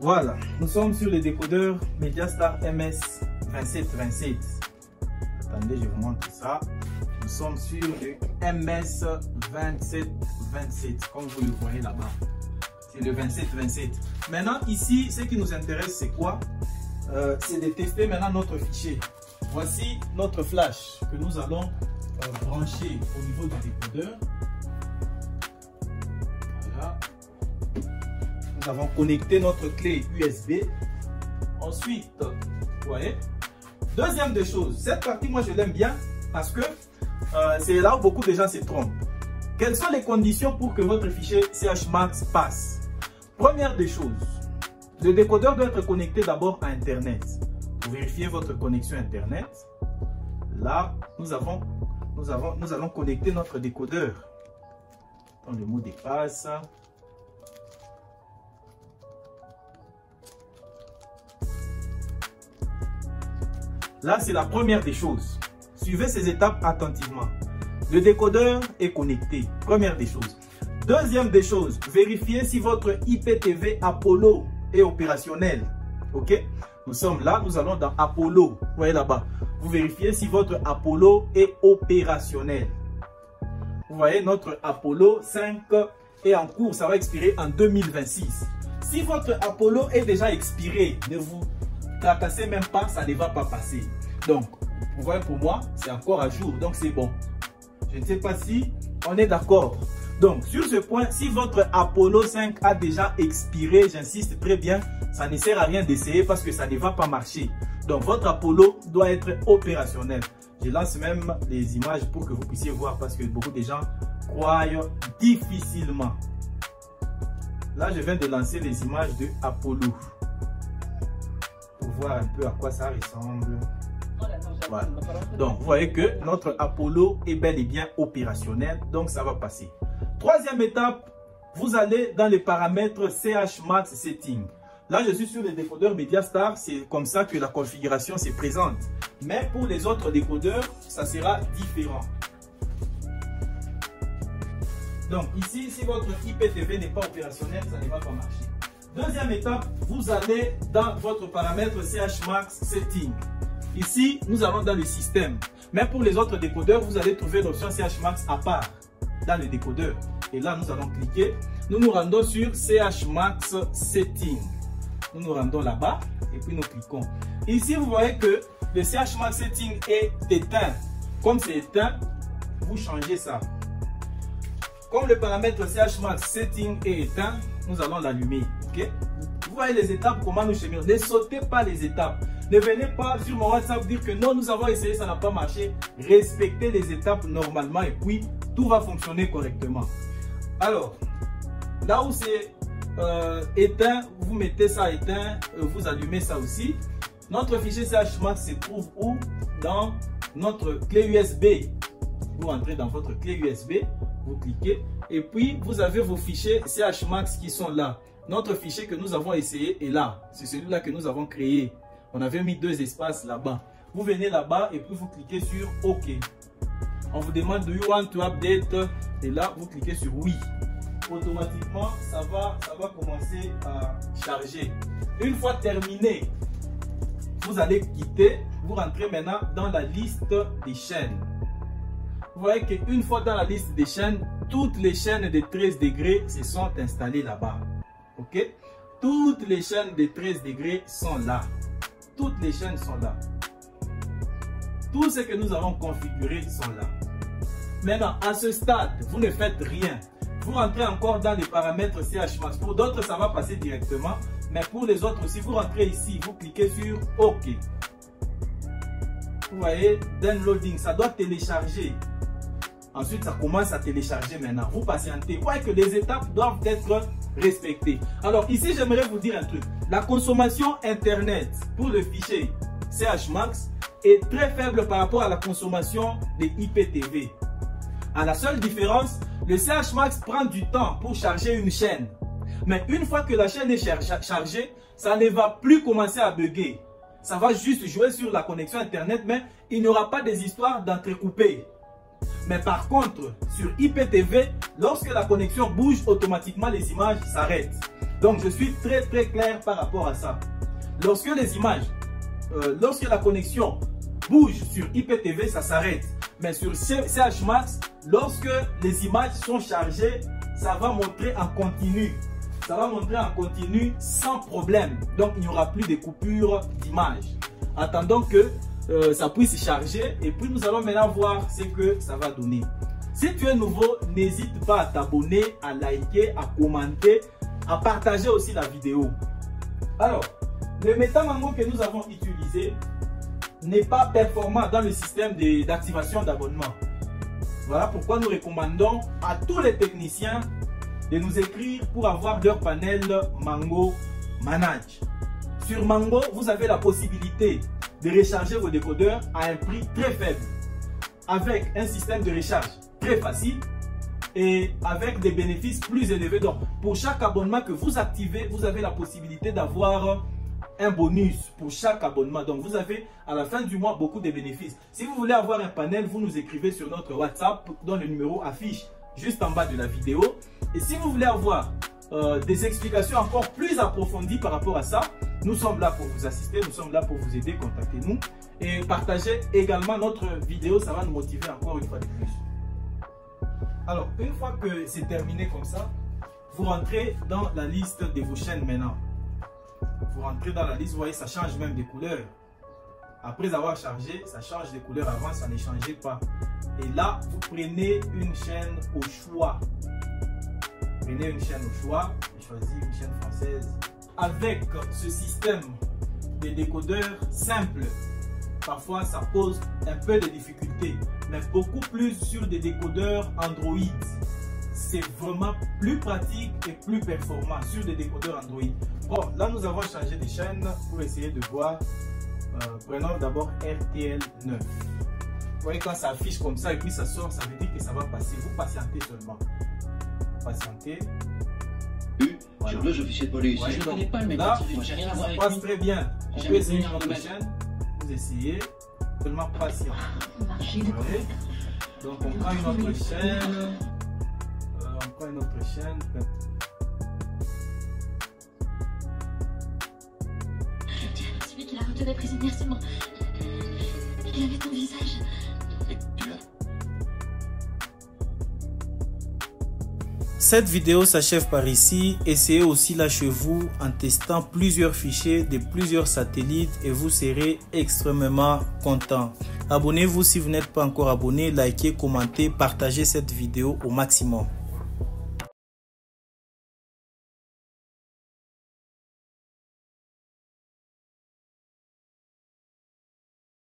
Voilà, nous sommes sur le décodeur Mediastar MS2727. Attendez, je vous montre ça. Nous sommes sur le MS2727, comme vous le voyez là-bas. C'est le 2727. Maintenant, ici, ce qui nous intéresse, c'est quoi? C'est de tester maintenant notre fichier. Voici notre flash que nous allons brancher au niveau du décodeur. Voilà. Nous avons connecté notre clé USB. Ensuite, vous voyez. Deuxième des choses, cette partie, moi, je l'aime bien parce que c'est là où beaucoup de gens se trompent. Quelles sont les conditions pour que votre fichier CHMAX passe? Première des choses, le décodeur doit être connecté d'abord à Internet. Vous vérifiez votre connexion Internet. Là, nous allons connecter notre décodeur. Dans le mot de passe. Là, c'est la première des choses. Suivez ces étapes attentivement. Le décodeur est connecté. Première des choses. Deuxième des choses, vérifiez si votre IPTV Apollo est opérationnel. Ok? Nous sommes là, nous allons dans Apollo. Vous voyez là-bas. Vous vérifiez si votre Apollo est opérationnel. Vous voyez, notre Apollo 5 est en cours. Ça va expirer en 2026. Si votre Apollo est déjà expiré, ne vous tracassez même pas, ça ne va pas passer. Donc, vous voyez, pour moi, c'est encore à jour. Donc, c'est bon. Je ne sais pas si on est d'accord. Donc, sur ce point, si votre Apollo 5 a déjà expiré, j'insiste très bien, ça ne sert à rien d'essayer parce que ça ne va pas marcher. Donc, votre Apollo doit être opérationnel. Je lance même les images pour que vous puissiez voir parce que beaucoup de gens croient difficilement. Là, je viens de lancer les images de Apollo pour voir un peu à quoi ça ressemble. Voilà. Donc, vous voyez que notre Apollo est bel et bien opérationnel. Donc, ça va passer. Troisième étape, vous allez dans les paramètres CHMAX Setting. Là, je suis sur le décodeur Mediastar. C'est comme ça que la configuration se présente. Mais pour les autres décodeurs, ça sera différent. Donc, ici, si votre IPTV n'est pas opérationnel, ça ne va pas marcher. Deuxième étape, vous allez dans votre paramètre CHMAX Setting. Ici, nous allons dans le système. Mais pour les autres décodeurs, vous allez trouver l'option CHMAX à part dans le décodeur. Et là, nous allons cliquer. Nous nous rendons sur CHMAX Setting. Nous nous rendons là-bas et puis nous cliquons. Ici, vous voyez que le CHMAX Setting est éteint. Comme c'est éteint, vous changez ça. Comme le paramètre CHMAX Setting est éteint, nous allons l'allumer. Okay? Vous voyez les étapes, comment nous cheminons. Ne sautez pas les étapes. Ne venez pas sur mon WhatsApp dire que non, nous avons essayé, ça n'a pas marché. Respectez les étapes normalement et puis tout va fonctionner correctement. Alors, là où c'est éteint, vous mettez ça éteint, vous allumez ça aussi. Notre fichier CHMAX se trouve où? Dans notre clé USB. Vous entrez dans votre clé USB, vous cliquez et puis vous avez vos fichiers CHMAX qui sont là. Notre fichier que nous avons essayé est là. C'est celui-là que nous avons créé. On avait mis 2 espaces là-bas. Vous venez là-bas et puis vous cliquez sur OK. On vous demande Do you want to update? Et là, vous cliquez sur oui. Automatiquement, ça va commencer à charger. Une fois terminé, vous allez quitter. Vous rentrez maintenant dans la liste des chaînes. Vous voyez qu'une fois dans la liste des chaînes, toutes les chaînes de 13 degrés se sont installées là-bas. OK? Toutes les chaînes de 13 degrés sont là. Toutes les chaînes sont là. Tout ce que nous avons configuré sont là. Maintenant, à ce stade, vous ne faites rien. Vous rentrez encore dans les paramètres CHMAX. Pour d'autres, ça va passer directement. Mais pour les autres, si vous rentrez ici, vous cliquez sur OK. Vous voyez, downloading, ça doit télécharger. Ensuite, ça commence à télécharger maintenant. Vous patientez. Vous voyez que les étapes doivent être respectées. Alors ici, j'aimerais vous dire un truc. La consommation Internet pour le fichier CHMAX est très faible par rapport à la consommation des IPTV. À la seule différence, le CHMAX prend du temps pour charger une chaîne. Mais une fois que la chaîne est chargée, ça ne va plus commencer à bugger. Ça va juste jouer sur la connexion Internet, mais il n'y aura pas des histoires d'entrecouper. Mais par contre, sur IPTV, lorsque la connexion bouge, automatiquement les images s'arrêtent. Donc, je suis très clair par rapport à ça. Lorsque les images, lorsque la connexion bouge sur IPTV, ça s'arrête. Mais sur CH Max, lorsque les images sont chargées, ça va montrer en continu. Ça va montrer en continu sans problème. Donc, il n'y aura plus de coupures d'image. Attendons que ça puisse charger. Et puis, nous allons maintenant voir ce que ça va donner. Si tu es nouveau, n'hésite pas à t'abonner, à liker, à commenter, à partager aussi la vidéo. Alors, le MetaMango que nous avons utilisé n'est pas performant dans le système d'activation d'abonnement. Voilà pourquoi nous recommandons à tous les techniciens de nous écrire pour avoir leur panel Mango Manage. Sur Mango, vous avez la possibilité de recharger vos décodeurs à un prix très faible, avec un système de recharge très facile et avec des bénéfices plus élevés. Donc, pour chaque abonnement que vous activez, vous avez la possibilité d'avoir un bonus pour chaque abonnement. Donc, vous avez à la fin du mois beaucoup de bénéfices. Si vous voulez avoir un panel, vous nous écrivez sur notre WhatsApp dont le numéro affiche juste en bas de la vidéo. Et si vous voulez avoir des explications encore plus approfondies par rapport à ça, nous sommes là pour vous assister, nous sommes là pour vous aider. Contactez-nous et partagez également notre vidéo, ça va nous motiver encore une fois de plus. Alors, une fois que c'est terminé comme ça, vous rentrez dans la liste de vos chaînes maintenant. Vous rentrez dans la liste, vous voyez, ça change même des couleurs. Après avoir chargé, ça change des couleurs. Avant, ça ne changeait pas. Et là, vous prenez une chaîne au choix. Prenez une chaîne au choix. J'ai choisi une chaîne française. Avec ce système de décodeurs simple, parfois ça pose un peu de difficultés, mais beaucoup plus sur des décodeurs Android. C'est vraiment plus pratique et plus performant sur des décodeurs Android. Bon, là nous avons changé de chaîne pour essayer de voir. Prenons d'abord RTL 9. Vous voyez, quand ça affiche comme ça et puis ça sort, ça veut dire que ça va passer. Vous patientez seulement. Patientez. Voilà. Sur le officier de police. Ouais, je ne donc, connais pas le là, ça passe très bien. On peut essayer une autre chaîne. Vous essayez. Seulement patient. Donc on prend une autre chaîne. On prend une autre chaîne. Celui qui la retenait prisonnière seulement. Il avait ton visage. Et tu l'as. Cette vidéo s'achève par ici. Essayez aussi là chez vous en testant plusieurs fichiers de plusieurs satellites et vous serez extrêmement content. Abonnez-vous si vous n'êtes pas encore abonné, likez, commentez, partagez cette vidéo au maximum.